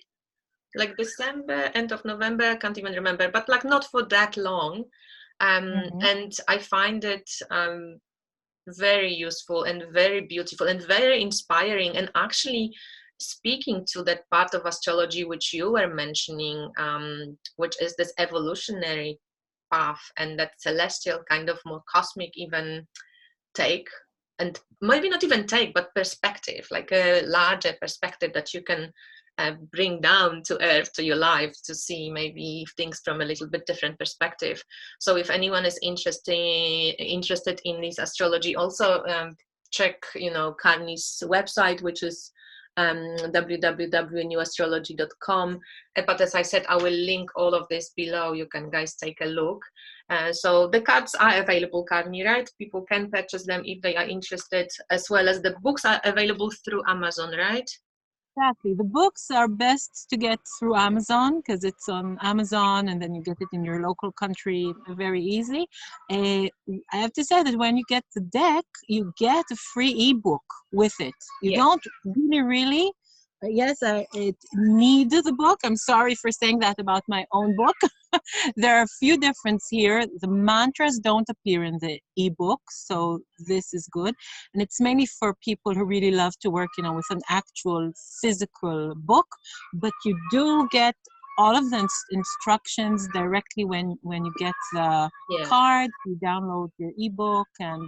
S1: like December, end of November, I can't even remember, but like not for that long.
S2: Mhm.
S1: And I find it very useful and very beautiful and very inspiring, and actually speaking to that part of astrology which you were mentioning, which is this evolutionary path and that celestial kind of more cosmic even take, and maybe not even take, but perspective, like a larger perspective that you can bring down to earth, to your life, to see maybe things from a little bit different perspective. So if anyone is interested in this astrology, also check Karni's website, which is www.newastrology.com. But as I said, I will link all of this below. You can guys take a look. So the cards are available, Karni, right? People can purchase them if they are interested, as well as the books are available through Amazon, right?
S2: Exactly. The books are best to get through Amazon because it's on Amazon and then you get it in your local country very easy. I have to say that when you get the deck, you get a free ebook with it. You
S1: Yeah,
S2: don't really. Yes, I need the book. I'm sorry for saying that about my own book. There are a few differences here. The mantras don't appear in the ebook, so this is good. And it's mainly for people who really love to work, with an actual physical book. But you do get all of the instructions directly when you get the
S1: yeah.
S2: card. You download your ebook, and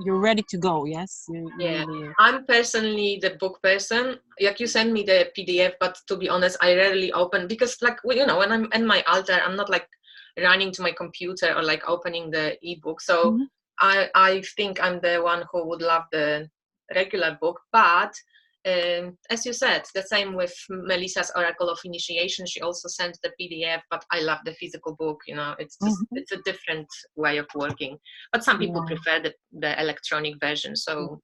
S2: you're ready to go. Yes, you
S1: Yeah,
S2: really.
S1: I'm personally the book person. Like, you send me the PDF, but to be honest, I rarely open, because like when I'm in my altar, I'm not like running to my computer or like opening the ebook. So
S2: Mhm.
S1: I think I'm the one who would love the regular book. But as you said, the same with Melissa's Oracle of Initiation. She also sent the PDF, but I love the physical book. It's just
S2: Mhm.
S1: it's a different way of working. But some people
S2: Yeah.
S1: prefer the electronic version.
S2: Yeah.
S1: So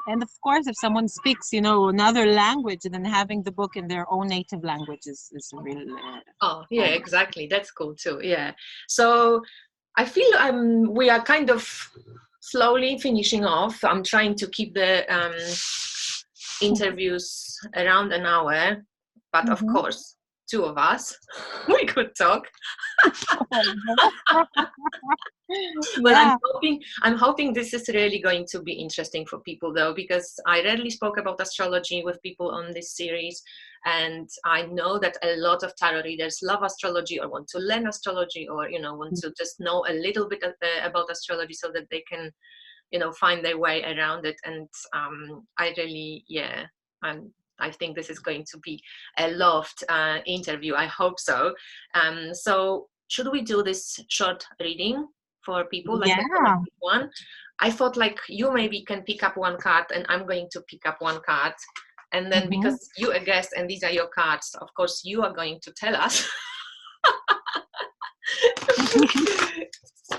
S2: And of course, if someone speaks, another language, then having the book in their own native language is a real
S1: oh yeah,
S2: bonus.
S1: exactly. That's cool too. Yeah. So I feel we are kind of slowly finishing off. I'm trying to keep the interviews around an hour, but of
S2: Mm-hmm.
S1: course, two of us, we could talk. Well,
S2: Yeah.
S1: I'm hoping this is really going to be interesting for people, though, because I rarely spoke about astrology with people on this series, and I know that a lot of tarot readers love astrology or want to learn astrology, or want to just know a little bit about astrology so that they can find their way around it. And I really, I think this is going to be a loved interview. I hope so. So should we do this short reading for people, like a
S2: Yeah.
S1: collective one? I thought like you maybe can pick up one card and I'm going to pick up one card, and then because you're a guest and these are your cards, of course you are going to tell us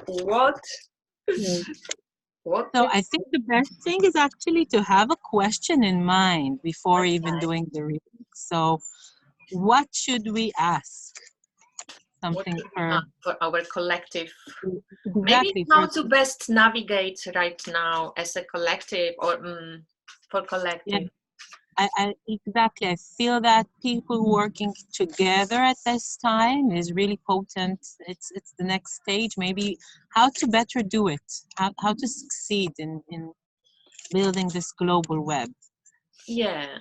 S1: what
S2: So I think the best thing is actually to have a question in mind before even doing the reading. So what should we ask? Something for
S1: our collective,
S2: exactly
S1: maybe how to best navigate right now as a collective, or for collective.
S2: Exactly. I feel that people working together at this time is really potent. It's the next stage. Maybe how to better do it, how to succeed in building this global web.
S1: Yeah.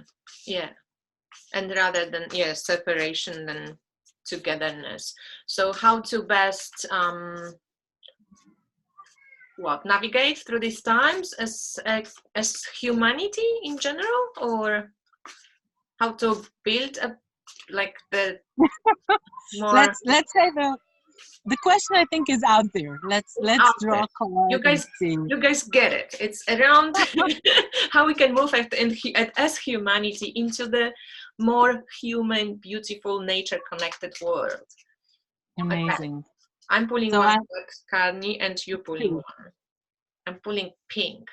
S1: And rather than separation than togetherness. So how to best navigate through these times as humanity in general, or how to build the more.
S2: Let's say the question I think is out there. Let's draw a card.
S1: You guys get it. It's around how we can move as humanity into the more human, beautiful, nature-connected world.
S2: Amazing.
S1: Okay. I'm pulling one, Karni, and you pulling one. I'm pulling pink.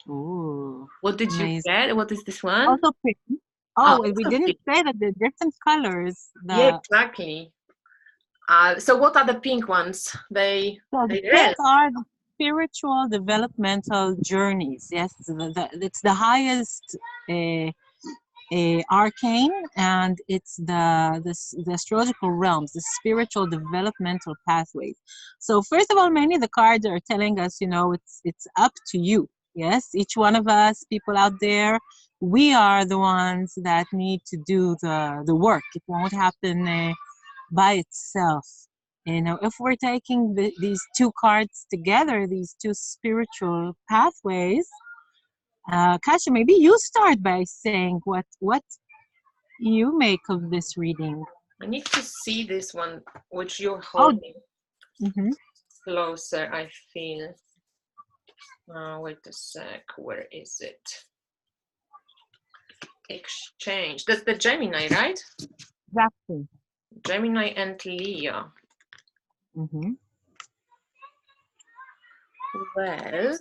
S2: Ooh.
S1: What did you get? What is this one?
S2: Also pink. Oh, we didn't say that the different colors.
S1: Yeah, exactly. So what are the pink ones? The
S2: pink are the spiritual developmental journeys. Yes, it's the highest arcane, and it's the astrological realms, the spiritual developmental pathways. So first of all, many of the cards are telling us, it's up to you. Yes, each one of us, people out there, we are the ones that need to do the work. It won't happen by itself. If we're taking these two cards together, these two spiritual pathways, Kasia, maybe you start by saying what you make of this reading.
S1: I need to see this one, which you're holding closer, I feel. Wait a sec, where is it? Exchange. That's the Gemini, right?
S2: Exactly.
S1: Gemini and Leo. Well,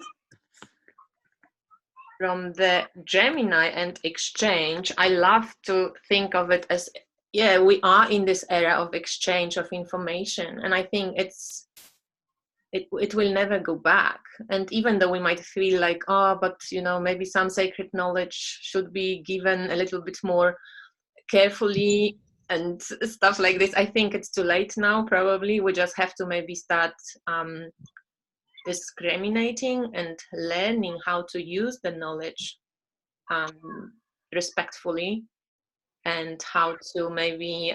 S1: from the Gemini and exchange, I love to think of it as, we are in this era of exchange of information, and I think it will never go back. And even though we might feel like, but maybe some sacred knowledge should be given a little bit more carefully and stuff like this, I think it's too late now. Probably we just have to maybe start discriminating and learning how to use the knowledge respectfully, and how to maybe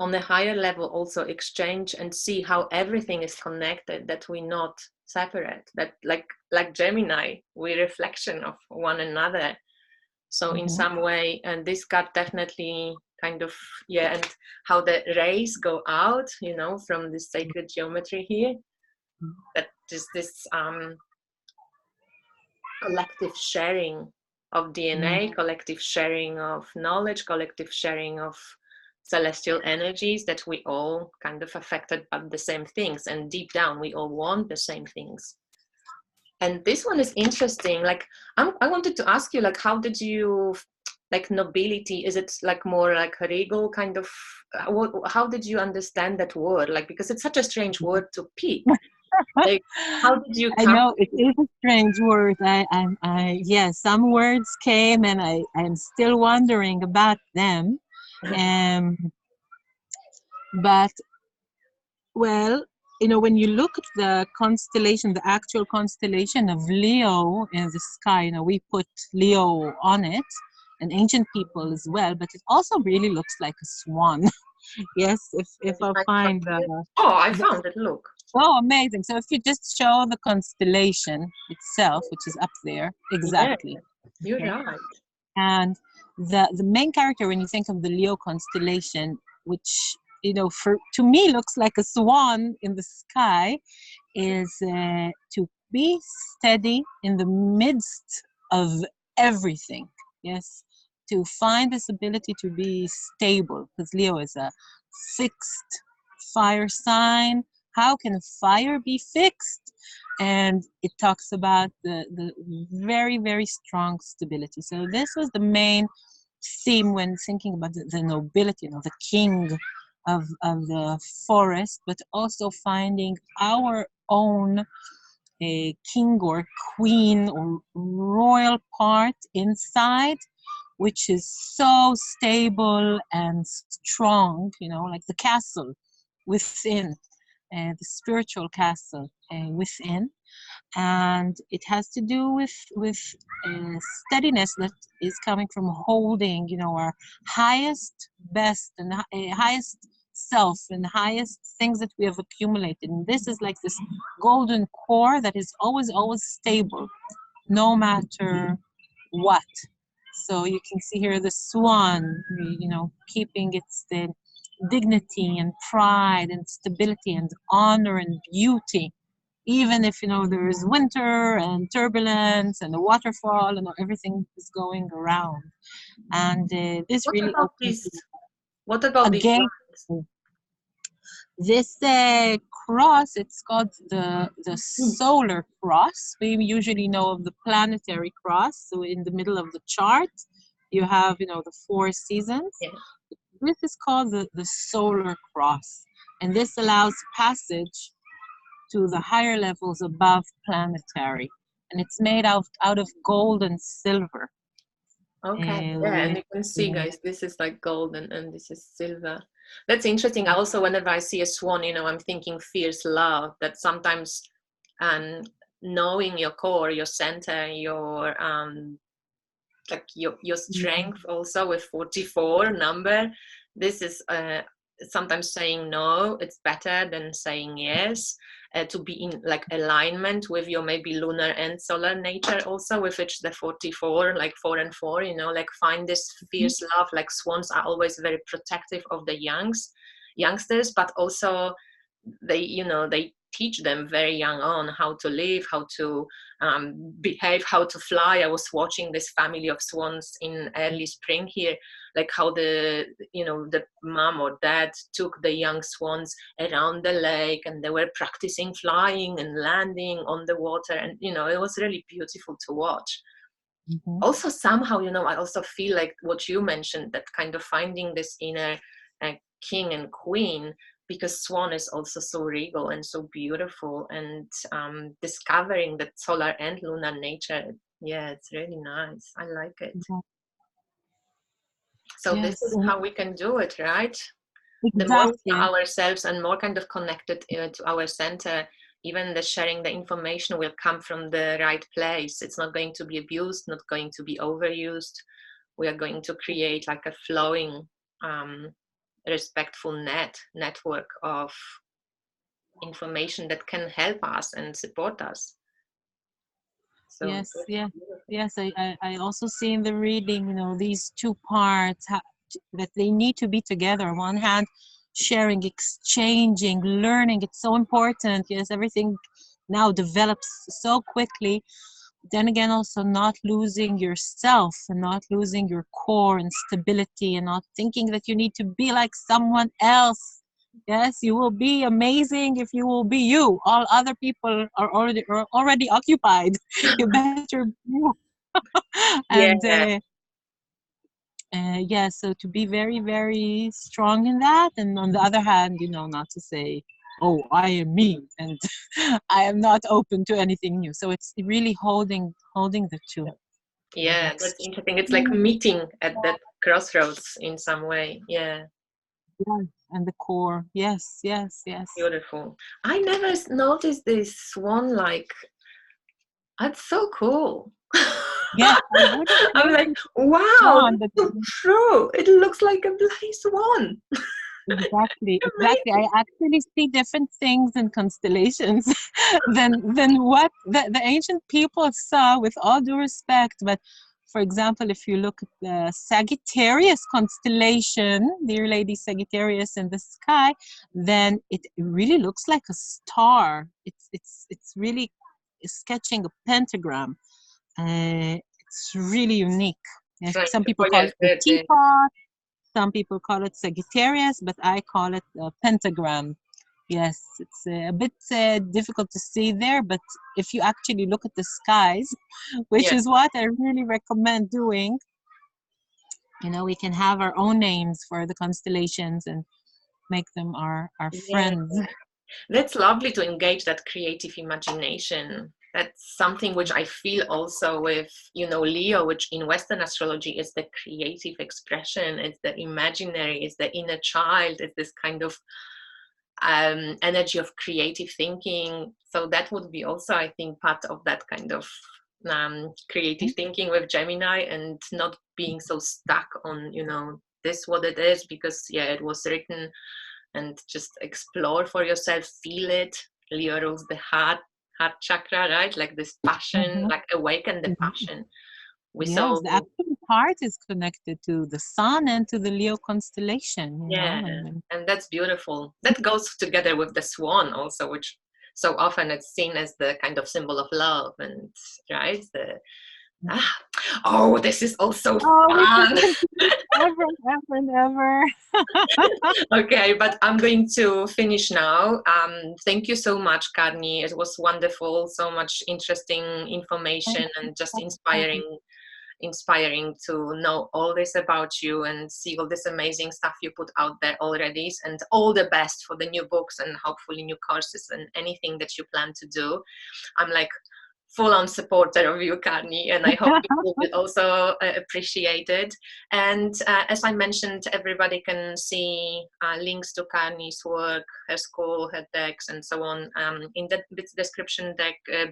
S1: on a higher level also exchange and see how everything is connected, that we're not separate, that like Gemini, we're reflection of one another. So in some way, and this card definitely kind of, and how the rays go out, from this sacred geometry here, that just this collective sharing of DNA, collective sharing of knowledge, collective sharing of celestial energies, that we all kind of affected by the same things, and deep down we all want the same things. And this one is interesting. I wanted to ask you, how did you nobility? Is it more like a regal kind of? How did you understand that word? Because it's such a strange word to pick. Like, how did you
S2: I
S1: come?
S2: know it is a strange word. Yes, some words came, and I'm still wondering about them. Um, but well, when you look at the constellation, the actual constellation of Leo in the sky, we put Leo on it, and ancient people as well. But it also really looks like a swan. Yes, if I find
S1: Oh, I
S2: the
S1: found it. Look.
S2: oh, amazing. So if you just show the constellation itself, which is up there,
S1: Yeah,
S2: exactly.
S1: you're
S2: Okay.
S1: right.
S2: And the main character, when you think of the Leo constellation, which, for to me looks like a swan in the sky, is to be steady in the midst of everything. Yes, to find this ability to be stable, because Leo is a fixed fire sign. How can fire be fixed? And it talks about the very, very strong stability. So this was the main theme when thinking about the nobility, the king of the forest, but also finding our own a king or queen or royal part inside, which is so stable and strong, like the castle within, the spiritual castle within. And it has to do with steadiness that is coming from holding, our highest, best, and highest self and highest things that we have accumulated. And this is like this golden core that is always, always stable, no matter what. So you can see here the swan, keeping its dignity and pride and stability and honor and beauty, even if there is winter and turbulence and a waterfall and everything is going around. And this
S1: What
S2: really
S1: about
S2: opens
S1: this? What about
S2: a
S1: these
S2: gate.
S1: lines?
S2: This cross, it's called the
S1: Hmm.
S2: solar cross. We usually know of the planetary cross. So in the middle of the chart, you have, the 4 seasons.
S1: Yeah.
S2: This is called the solar cross. And this allows passage to the higher levels above planetary. And it's made out of gold and silver.
S1: Okay. Yeah, and
S2: With,
S1: you can see, guys, this is like golden and this is silver. That's interesting. Also, whenever I see a swan, I'm thinking fierce love. That sometimes, um, knowing your core, your center, your like your strength, also with 44 number. This is sometimes saying no. It's better than saying yes. To be in like alignment with your maybe lunar and solar nature, also with which the 44, like 4 and 4, like find this fierce love. Like swans are always very protective of the youngsters, but also they teach them very young on how to live, how to behave, how to fly. I was watching this family of swans in early spring here, like how the mom or dad took the young swans around the lake, and they were practicing flying and landing on the water, and it was really beautiful to watch.
S2: mm-hmm.
S1: Also somehow, I also feel like what you mentioned, that kind of finding this inner king and queen, because swan is also so regal and so beautiful, and discovering the solar and lunar nature. Yeah, it's really nice. I like it.
S2: Mm-hmm.
S1: So this
S2: Yes,
S1: is how we can do it, right? The more we
S2: exactly.
S1: know ourselves and more kind of connected to our center, even the sharing the information will come from the right place. It's not going to be abused, not going to be overused. We are going to create like a flowing, respectful network of information that can help us and support us. So
S2: Yes, yeah, yes. I also see in the reading, these two parts that they need to be together. On one hand, sharing, exchanging, learning. It's so important. Yes, everything now develops so quickly. Then again, also not losing yourself and not losing your core and stability, and not thinking that you need to be like someone else. Yes, you will be amazing if you will be you. All other people are already occupied. You better and
S1: yeah.
S2: yeah, so to be very, very strong in that, and on the other hand, not to say oh, I am me, and I am not open to anything new. So it's really holding the two.
S1: Yeah,
S2: That's
S1: that's interesting. It's like meeting at that crossroads in some way. Yeah,
S2: yes, and the core. Yes, yes, yes.
S1: beautiful. I never noticed this swan like. That's so cool.
S2: Yes, I wouldn't
S1: I'm
S2: think
S1: like,
S2: it's
S1: wow,
S2: one,
S1: that's
S2: but
S1: so true. It looks like a black swan.
S2: exactly, exactly. I
S1: Amazing.
S2: actually see different things in constellations than what the ancient people saw, with all due respect. But for example, if you look at the Sagittarius constellation, dear lady Sagittarius in the sky, then it really looks like a star. It's really sketching a pentagram. It's really unique. Yes,
S1: Right.
S2: some people
S1: Oh,
S2: call
S1: yes,
S2: it the
S1: the
S2: teapot. Some people call it Sagittarius, but I call it a pentagram. Yes, it's a bit difficult to see there, but if you actually look at the skies, which
S1: yeah,
S2: is what I really recommend doing, we can have our own names for the constellations and make them our
S1: yeah.
S2: friends.
S1: That's lovely to engage that creative imagination. That's something which I feel also with, Leo, which in Western astrology is the creative expression, it's the imaginary, it's the inner child, it's this kind of energy of creative thinking. So that would be also, I think, part of that kind of creative thinking with Gemini, and not being so stuck on, this what it is, because yeah, it was written, and just explore for yourself, feel it. Leo rules the heart chakra, right? Like this passion,
S2: Mhm.
S1: like awaken the
S2: Mhm.
S1: passion. We
S2: Yes,
S1: saw,
S2: the actual heart is connected to the sun and to the Leo constellation,
S1: yeah,
S2: and
S1: and that's beautiful. That goes together with the swan also, which so often it's seen as the kind of symbol of love, and right, ah, oh, this is also
S2: oh, we could
S1: fun.
S2: continue forever and ever and ever.
S1: Okay, but I'm going to finish now. Thank you so much, Karni. It was wonderful. So much interesting information, and just inspiring to know all this about you and see all this amazing stuff you put out there already. And all the best for the new books and hopefully new courses and anything that you plan to do. I'm like full-on supporter of you, Karni, and I hope people will also appreciate it. And as I mentioned, everybody can see links to Karni's work, her school, her decks, and so on in the description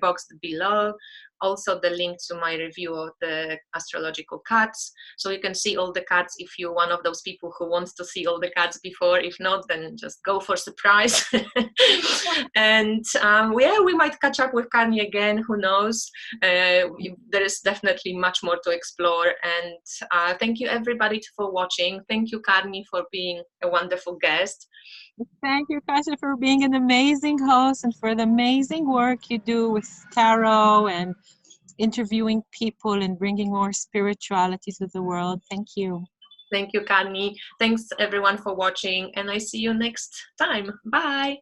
S1: box below. Also, the link to my review of the astrological cards, so you can see all the cards if you're one of those people who wants to see all the cards before. If not, then just go for surprise. And yeah, we might catch up with Karni again. Who knows? There is definitely much more to explore. And thank you everybody for watching. Thank you, Karni, for being a wonderful guest.
S2: Thank you, Kasia, for being an amazing host and for the amazing work you do with tarot and interviewing people and bringing more spirituality to the world. Thank you.
S1: Thank you, Karni. Thanks everyone for watching, and I see you next time. Bye.